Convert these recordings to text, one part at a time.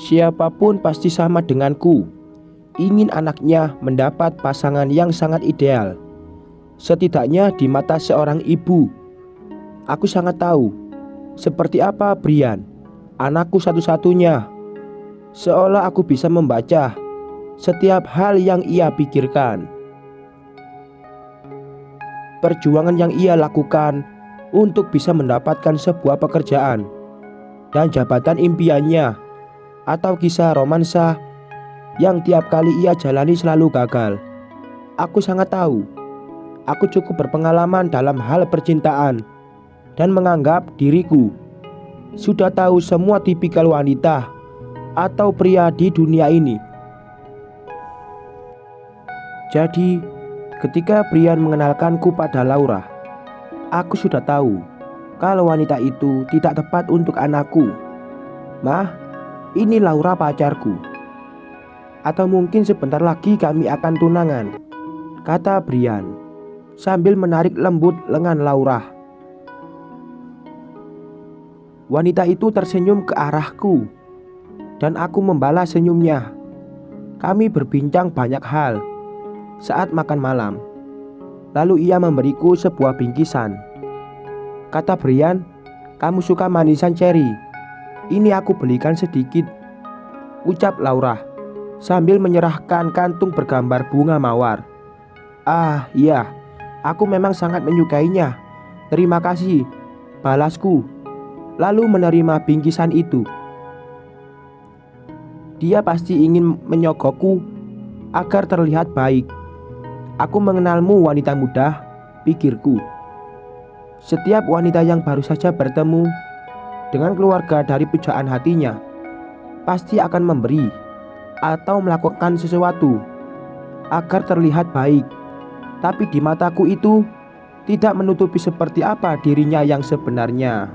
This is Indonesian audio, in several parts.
Siapapun pasti sama denganku, ingin anaknya mendapat pasangan yang sangat ideal. Setidaknya di mata seorang ibu. Aku sangat tahu seperti apa Brian, anakku satu-satunya. Seolah aku bisa membaca setiap hal yang ia pikirkan. Perjuangan yang ia lakukan untuk bisa mendapatkan sebuah pekerjaan dan jabatan impiannya, atau kisah romansa yang tiap kali ia jalani selalu gagal. Aku sangat tahu. Aku cukup berpengalaman dalam hal percintaan dan menganggap diriku sudah tahu semua tipikal wanita atau pria di dunia ini. Jadi, ketika Brian mengenalkanku pada Laura, aku sudah tahu kalau wanita itu tidak tepat untuk anakku. Mah, ini Laura pacarku. Atau mungkin sebentar lagi kami akan tunangan, kata Brian sambil menarik lembut lengan Laura. Wanita itu tersenyum ke arahku dan aku membalas senyumnya. Kami berbincang banyak hal saat makan malam. Lalu ia memberiku sebuah bingkisan. Kata Brian, "Kamu suka manisan cherry? Ini aku belikan sedikit," ucap Laura sambil menyerahkan kantung bergambar bunga mawar. "Ah iya, aku memang sangat menyukainya. Terima kasih," balasku, lalu menerima bingkisan itu. Dia pasti ingin menyogokku agar terlihat baik. Aku mengenalmu wanita muda, pikirku. Setiap wanita yang baru saja bertemu dengan keluarga dari pujaan hatinya pasti akan memberi atau melakukan sesuatu agar terlihat baik. Tapi di mataku itu tidak menutupi seperti apa dirinya yang sebenarnya.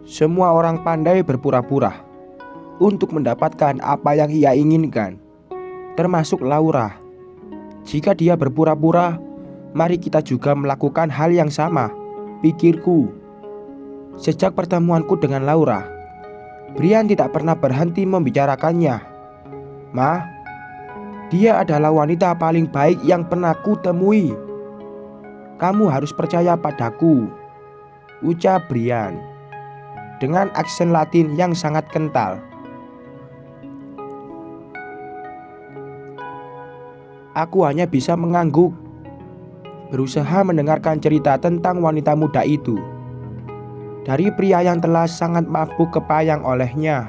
Semua orang pandai berpura-pura untuk mendapatkan apa yang ia inginkan, termasuk Laura. Jika dia berpura-pura, mari kita juga melakukan hal yang sama, pikirku. Sejak pertemuanku dengan Laura, Brian tidak pernah berhenti membicarakannya. "Ma, dia adalah wanita paling baik yang pernah ku temui. Kamu harus percaya padaku," ucap Brian dengan aksen Latin yang sangat kental. Aku hanya bisa mengangguk, berusaha mendengarkan cerita tentang wanita muda itu dari pria yang telah sangat mabuk kepayang olehnya.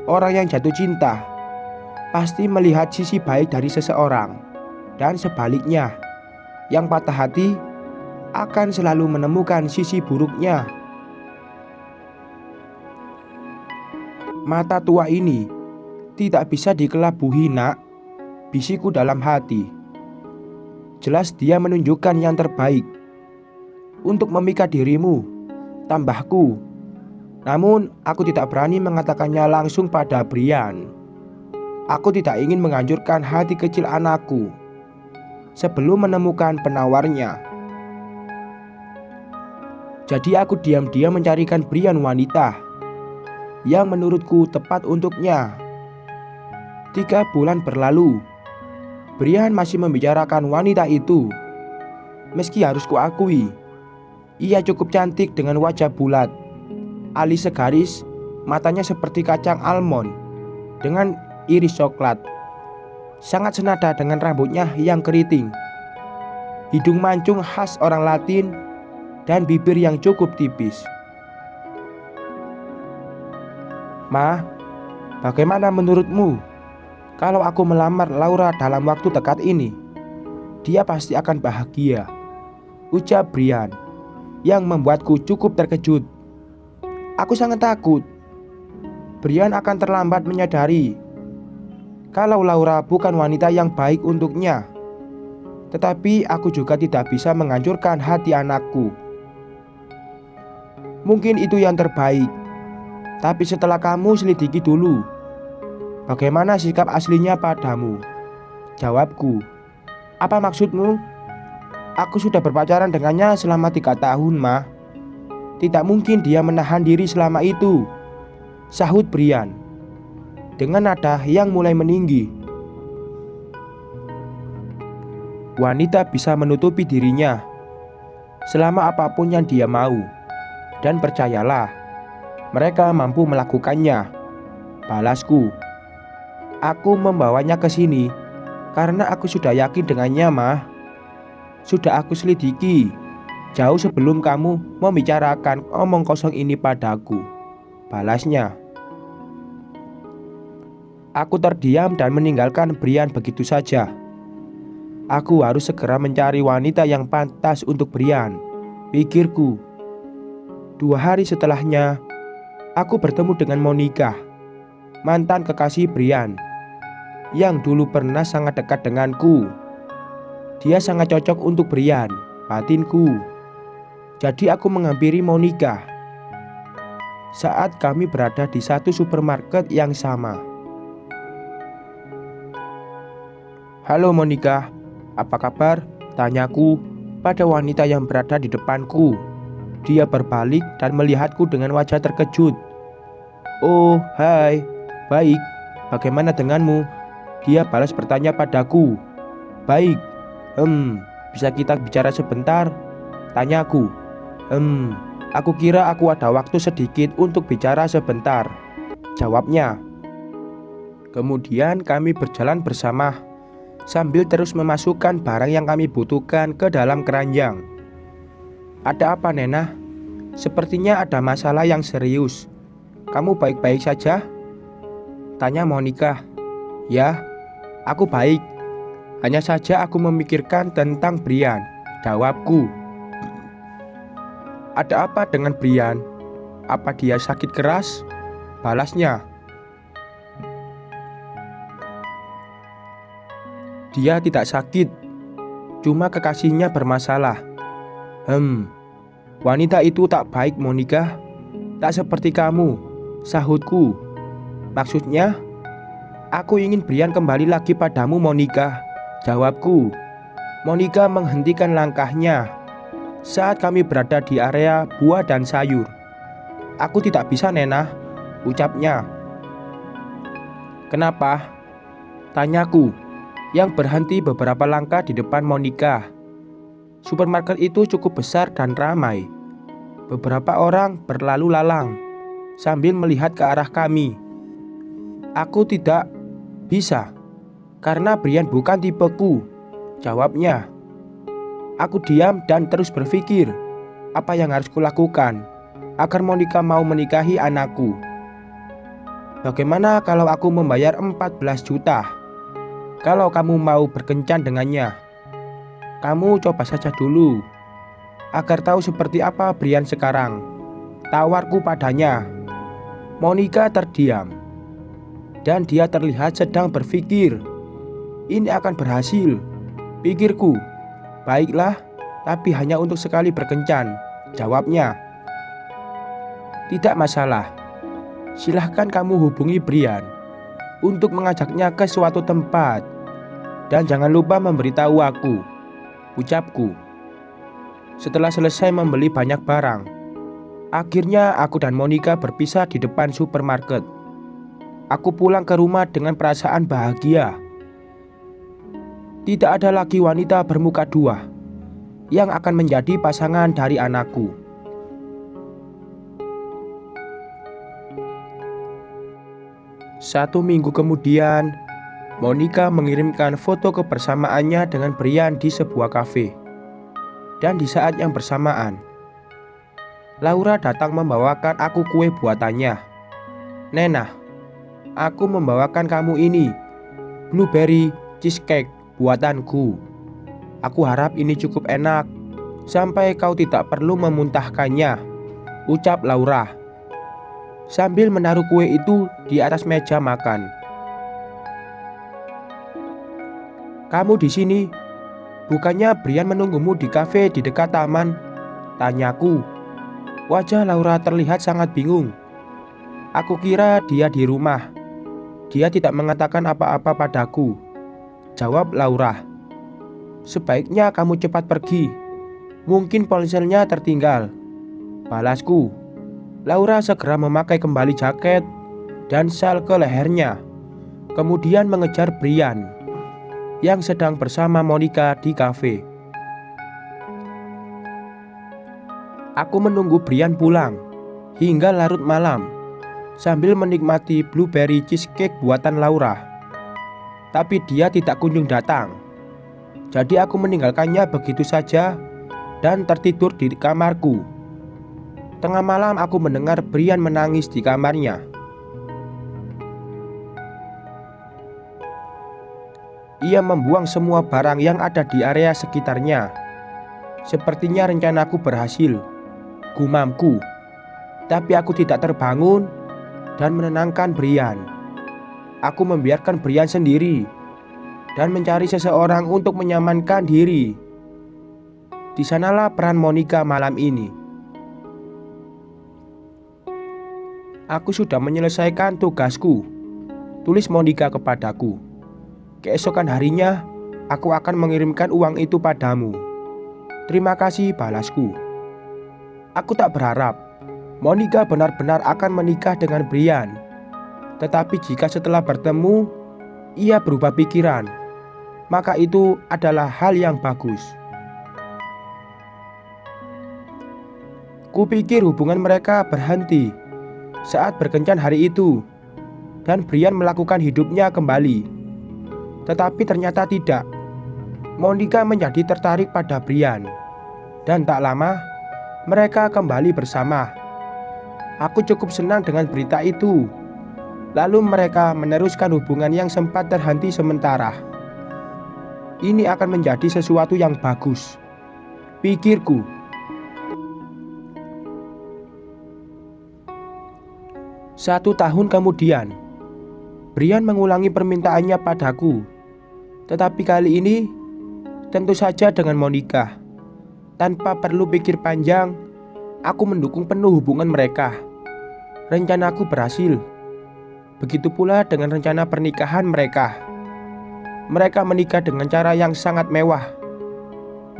Orang yang jatuh cinta pasti melihat sisi baik dari seseorang, dan sebaliknya, yang patah hati akan selalu menemukan sisi buruknya. "Mata tua ini tidak bisa dikelabuhi, nak," bisikku dalam hati. "Jelas dia menunjukkan yang terbaik untuk memikat dirimu," tambahku. Namun aku tidak berani mengatakannya langsung pada Brian. Aku tidak ingin menghancurkan hati kecil anakku sebelum menemukan penawarnya. Jadi aku diam-diam mencarikan Brian wanita yang menurutku tepat untuknya. 3 bulan berlalu. Brian masih membicarakan wanita itu. Meski harus kuakui, ia cukup cantik dengan wajah bulat, alis segaris, matanya seperti kacang almond dengan iris coklat. Sangat senada dengan rambutnya yang keriting, hidung mancung khas orang Latin, dan bibir yang cukup tipis. "Ma, bagaimana menurutmu kalau aku melamar Laura dalam waktu dekat ini? Dia pasti akan bahagia," ucap Brian yang membuatku cukup terkejut. Aku sangat takut Brian akan terlambat menyadari kalau Laura bukan wanita yang baik untuknya. Tetapi aku juga tidak bisa menghancurkan hati anakku. "Mungkin itu yang terbaik, tapi setelah kamu selidiki dulu bagaimana sikap aslinya padamu," jawabku. "Apa maksudmu?" "Aku sudah berpacaran dengannya selama 3 tahun, Ma. Tidak mungkin dia menahan diri selama itu. sahut Brian dengan nada yang mulai meninggi. Wanita bisa menutupi dirinya selama apapun yang dia mau, dan percayalah, mereka mampu melakukannya. Balasku. Aku membawanya ke sini karena aku sudah yakin dengannya, Mah. Sudah aku selidiki jauh sebelum kamu membicarakan omong kosong ini padaku. Balasnya. Aku terdiam dan meninggalkan Brian begitu saja. Aku harus segera mencari wanita yang pantas untuk Brian, pikirku. 2 hari setelahnya, aku bertemu dengan Monica, mantan kekasih Brian, yang dulu pernah sangat dekat denganku. Dia sangat cocok untuk Brian, batinku. Jadi aku menghampiri Monica saat kami berada di satu supermarket yang sama. "Halo Monica, apa kabar?" tanyaku pada wanita yang berada di depanku. Dia berbalik dan melihatku dengan wajah terkejut. "Oh, hai, baik. Bagaimana denganmu?" Dia balas bertanya padaku. "Baik. Bisa kita bicara sebentar?" tanyaku. Aku kira aku ada waktu sedikit untuk bicara sebentar," jawabnya. Kemudian kami berjalan bersama sambil terus memasukkan barang yang kami butuhkan ke dalam keranjang. "Ada apa, Nena? Sepertinya ada masalah yang serius. Kamu baik-baik saja?" tanya Monica. "Ya, aku baik. Hanya saja aku memikirkan tentang Brian," jawabku. "Ada apa dengan Brian? Apa dia sakit keras?" balasnya. "Dia tidak sakit, cuma kekasihnya bermasalah." Wanita itu tak baik, Monica. Tak seperti kamu," sahutku. "Maksudnya?" "Aku ingin Brian kembali lagi padamu, Monica," jawabku. Monica menghentikan langkahnya saat kami berada di area buah dan sayur. "Aku tidak bisa, Nena," ucapnya. "Kenapa?" tanyaku, yang berhenti beberapa langkah di depan Monica. Supermarket itu cukup besar dan ramai. Beberapa orang berlalu lalang sambil melihat ke arah kami. "Aku tidak bisa, karena Brian bukan tipeku," jawabnya. Aku diam dan terus berpikir apa yang harus kulakukan agar Monica mau menikahi anakku. "Bagaimana kalau aku membayar 14 juta kalau kamu mau berkencan dengannya? Kamu coba saja dulu agar tahu seperti apa Brian sekarang," tawarku padanya. Monica terdiam dan dia terlihat sedang berpikir. "Ini akan berhasil," pikirku. "Baiklah, tapi hanya untuk sekali berkencan," jawabnya. "Tidak masalah. Silahkan kamu hubungi Brian untuk mengajaknya ke suatu tempat, dan jangan lupa memberitahu aku," ucapku. Setelah selesai membeli banyak barang, akhirnya aku dan Monica berpisah di depan supermarket. Aku pulang ke rumah dengan perasaan bahagia. Tidak ada lagi wanita bermuka dua yang akan menjadi pasangan dari anakku. 1 minggu kemudian, Monica mengirimkan foto kebersamaannya dengan Brian di sebuah kafe. Dan di saat yang bersamaan, Laura datang membawakan aku kue buatannya. "Nena, aku membawakan kamu ini, blueberry cheesecake buatanku. Aku harap ini cukup enak sampai kau tidak perlu memuntahkannya," ucap Laura sambil menaruh kue itu di atas meja makan. "Kamu di sini? Bukannya Brian menunggumu di kafe di dekat taman?" tanyaku. Wajah Laura terlihat sangat bingung. "Aku kira dia di rumah. Dia tidak mengatakan apa-apa padaku," jawab Laura. "Sebaiknya kamu cepat pergi. Mungkin ponselnya tertinggal," balasku. Laura segera memakai kembali jaket dan sel ke lehernya, kemudian mengejar Brian yang sedang bersama Monica di kafe. Aku menunggu Brian pulang hingga larut malam sambil menikmati blueberry cheesecake buatan Laura. Tapi dia tidak kunjung datang. Jadi aku meninggalkannya begitu saja dan tertidur di kamarku. Tengah malam aku mendengar Brian menangis di kamarnya. Ia membuang semua barang yang ada di area sekitarnya. Sepertinya rencanaku berhasil, gumamku. Tapi aku tidak terbangun dan menenangkan Brian. Aku membiarkan Brian sendiri dan mencari seseorang untuk menyamankan diri. Di sanalah peran Monica malam ini. Aku sudah menyelesaikan tugasku, tulis Monica kepadaku. Keesokan harinya, aku akan mengirimkan uang itu padamu. Terima kasih, balasku. Aku tak berharap Monica benar-benar akan menikah dengan Brian. Tetapi jika setelah bertemu, ia berubah pikiran, maka itu adalah hal yang bagus. Kupikir hubungan mereka berhenti saat berkencan hari itu, dan Brian melakukan hidupnya kembali. Tetapi ternyata tidak. Monica menjadi tertarik pada Brian, dan tak lama mereka kembali bersama. Aku cukup senang dengan berita itu. Lalu mereka meneruskan hubungan yang sempat terhenti sementara. Ini akan menjadi sesuatu yang bagus, pikirku. Satu tahun kemudian, Brian mengulangi permintaannya padaku. Tetapi kali ini tentu saja dengan Monica. Tanpa perlu pikir panjang, aku mendukung penuh hubungan mereka. Rencanaku berhasil. Begitu pula dengan rencana pernikahan mereka. Mereka menikah dengan cara yang sangat mewah,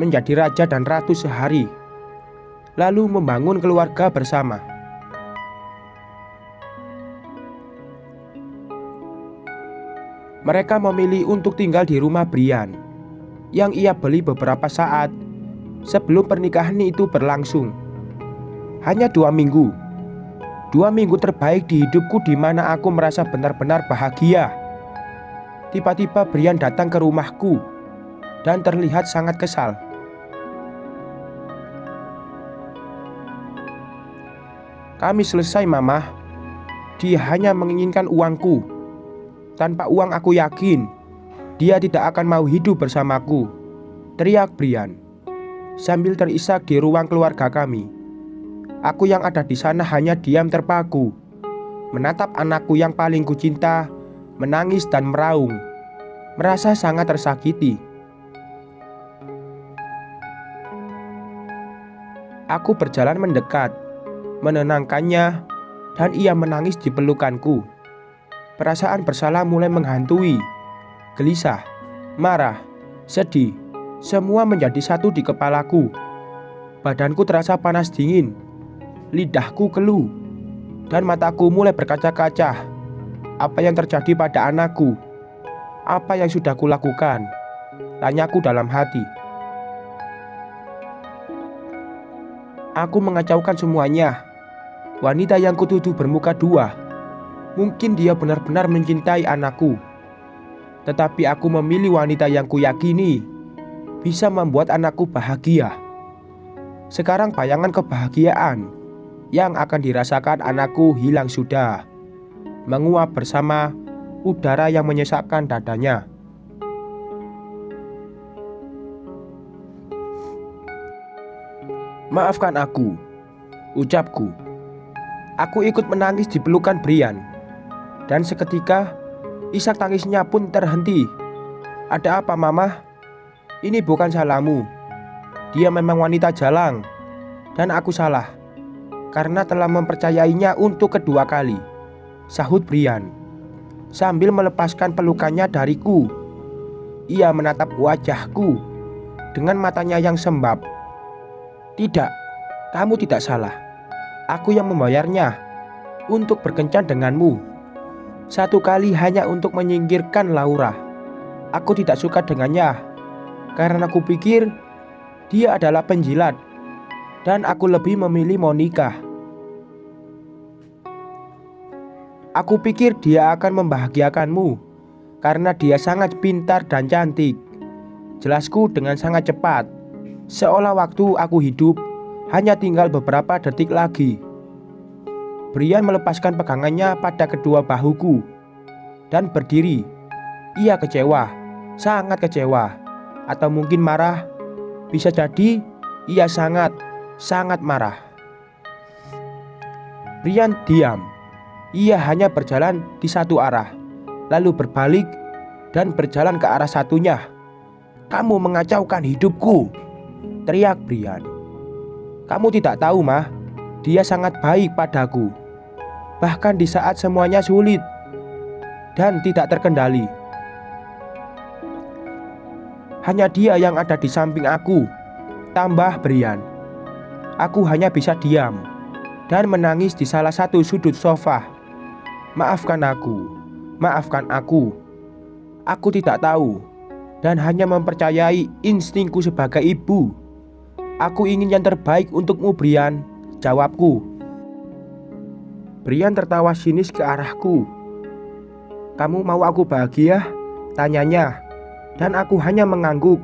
menjadi raja dan ratu sehari, lalu membangun keluarga bersama. Mereka memilih untuk tinggal di rumah Brian yang ia beli beberapa saat sebelum pernikahan itu berlangsung. Hanya 2 minggu. 2 minggu terbaik di hidupku di mana aku merasa benar-benar bahagia. Tiba-tiba Brian datang ke rumahku dan terlihat sangat kesal. Kami selesai, Mama. Dia hanya menginginkan uangku. Tanpa uang aku yakin dia tidak akan mau hidup bersamaku, teriak Brian sambil terisak di ruang keluarga kami. Aku yang ada di sana hanya diam terpaku, menatap anakku yang paling kucinta menangis dan meraung, merasa sangat tersakiti. Aku berjalan mendekat, menenangkannya, dan ia menangis di pelukanku. Perasaan bersalah mulai menghantui. Gelisah, marah, sedih, semua menjadi satu di kepalaku. Badanku terasa panas dingin, lidahku keluh, dan mataku mulai berkaca-kaca. Apa yang terjadi pada anakku? Apa yang sudah kulakukan? Tanyaku dalam hati. Aku mengacaukan semuanya. Wanita yang kutuduh bermuka dua. Mungkin dia benar-benar mencintai anakku. Tetapi aku memilih wanita yang kuyakini bisa membuat anakku bahagia. Sekarang bayangan kebahagiaan yang akan dirasakan anakku hilang sudah, menguap bersama udara yang menyesakkan dadanya. Maafkan aku, ucapku. Aku ikut menangis di pelukan Brian. Dan seketika isak tangisnya pun terhenti. Ada apa, Mama? Ini bukan salahmu. Dia memang wanita jalang, dan aku salah karena telah mempercayainya untuk kedua kali, sahut Brian sambil melepaskan pelukannya dariku. Ia menatap wajahku dengan matanya yang sembab. Tidak, kamu tidak salah. Aku yang membayarnya untuk berkencan denganmu. Satu kali hanya untuk menyingkirkan Laura. Aku tidak suka dengannya karena aku pikir dia adalah penjilat dan aku lebih memilih Monica. Aku pikir dia akan membahagiakanmu karena dia sangat pintar dan cantik. Jelasku dengan sangat cepat, seolah waktu aku hidup hanya tinggal beberapa detik lagi. Brian melepaskan pegangannya pada kedua bahuku dan berdiri. Ia kecewa, sangat kecewa, atau mungkin marah. Bisa jadi ia sangat marah. Brian diam. Ia hanya berjalan di satu arah, lalu berbalik dan berjalan ke arah satunya. "Kamu mengacaukan hidupku," teriak Brian. "Kamu tidak tahu, Mah, dia sangat baik padaku. Bahkan di saat semuanya sulit dan tidak terkendali. Hanya dia yang ada di samping aku," tambah Brian. Aku hanya bisa diam dan menangis di salah satu sudut sofa. Maafkan aku. Aku tidak tahu dan hanya mempercayai instingku sebagai ibu. "Aku ingin yang terbaik untukmu, Brian," jawabku. Brian tertawa sinis ke arahku. "Kamu mau aku bahagia?" tanyanya, dan aku hanya mengangguk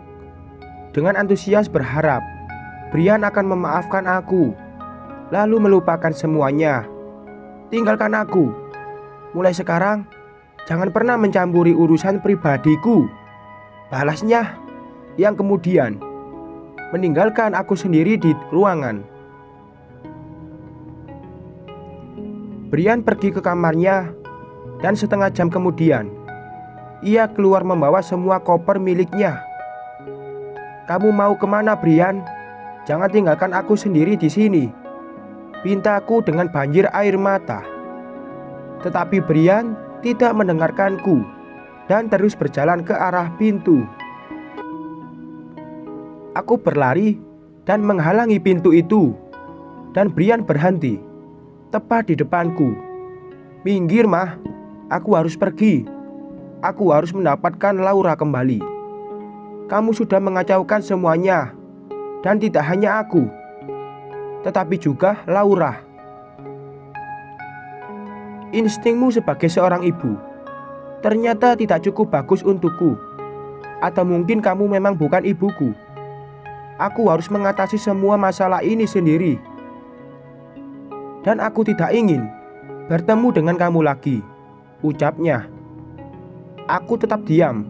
dengan antusias berharap Brian akan memaafkan aku, lalu melupakan semuanya. "Tinggalkan aku. Mulai sekarang, jangan pernah mencampuri urusan pribadiku," balasnya, yang kemudian meninggalkan aku sendiri di ruangan. Brian pergi ke kamarnya dan setengah jam kemudian ia keluar membawa semua koper miliknya. "Kamu mau kemana, Brian? Jangan tinggalkan aku sendiri di sini," pintaku dengan banjir air mata. Tetapi Brian tidak mendengarkanku dan terus berjalan ke arah pintu. Aku berlari dan menghalangi pintu itu, dan Brian berhenti tepat di depanku. "Minggir, Mah, aku harus pergi. Aku harus mendapatkan Laura kembali. Kamu sudah mengacaukan semuanya, dan tidak hanya aku, tetapi juga Laura. Instingmu sebagai seorang ibu ternyata tidak cukup bagus untukku. Atau mungkin kamu memang bukan ibuku. Aku harus mengatasi semua masalah ini sendiri. Dan aku tidak ingin bertemu dengan kamu lagi," ucapnya. Aku tetap diam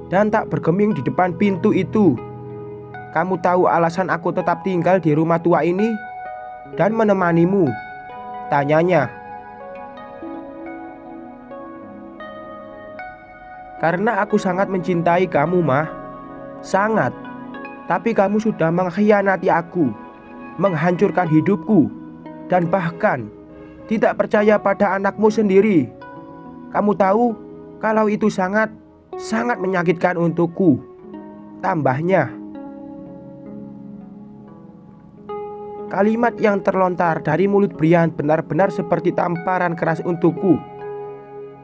dan tak bergeming di depan pintu itu. "Kamu tahu alasan aku tetap tinggal di rumah tua ini dan menemanimu?" tanyanya. "Karena aku sangat mencintai kamu, Mah. Sangat. Tapi kamu sudah mengkhianati aku, menghancurkan hidupku, dan bahkan tidak percaya pada anakmu sendiri. Kamu tahu kalau itu sangat menyakitkan untukku," tambahnya. Kalimat yang terlontar dari mulut Brian benar-benar seperti tamparan keras untukku.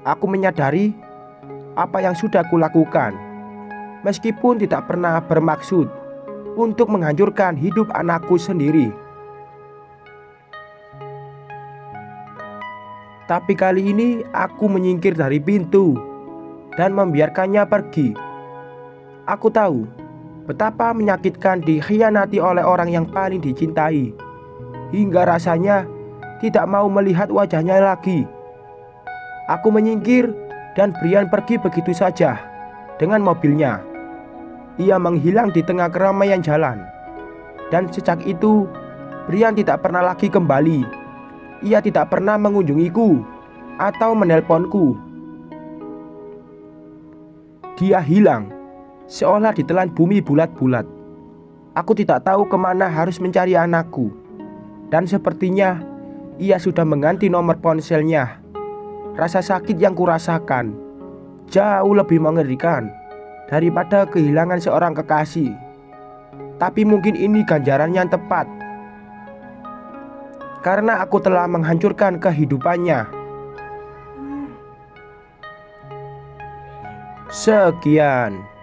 Aku menyadari apa yang sudah kulakukan, meskipun tidak pernah bermaksud untuk menghancurkan hidup anakku sendiri. Tapi kali ini aku menyingkir dari pintu dan membiarkannya pergi. Aku tahu betapa menyakitkan dikhianati oleh orang yang paling dicintai, hingga rasanya tidak mau melihat wajahnya lagi. Aku menyingkir dan Brian pergi begitu saja dengan mobilnya. Ia menghilang di tengah keramaian jalan. Dan sejak itu Brian tidak pernah lagi kembali. Ia tidak pernah mengunjungiku atau menelponku. Dia hilang, seolah ditelan bumi bulat-bulat. Aku tidak tahu kemana harus mencari anakku. Dan sepertinya ia sudah mengganti nomor ponselnya. Rasa sakit yang kurasakan jauh lebih mengerikan daripada kehilangan seorang kekasih. Tapi mungkin ini ganjaran yang tepat, karena aku telah menghancurkan kehidupannya. Sekian.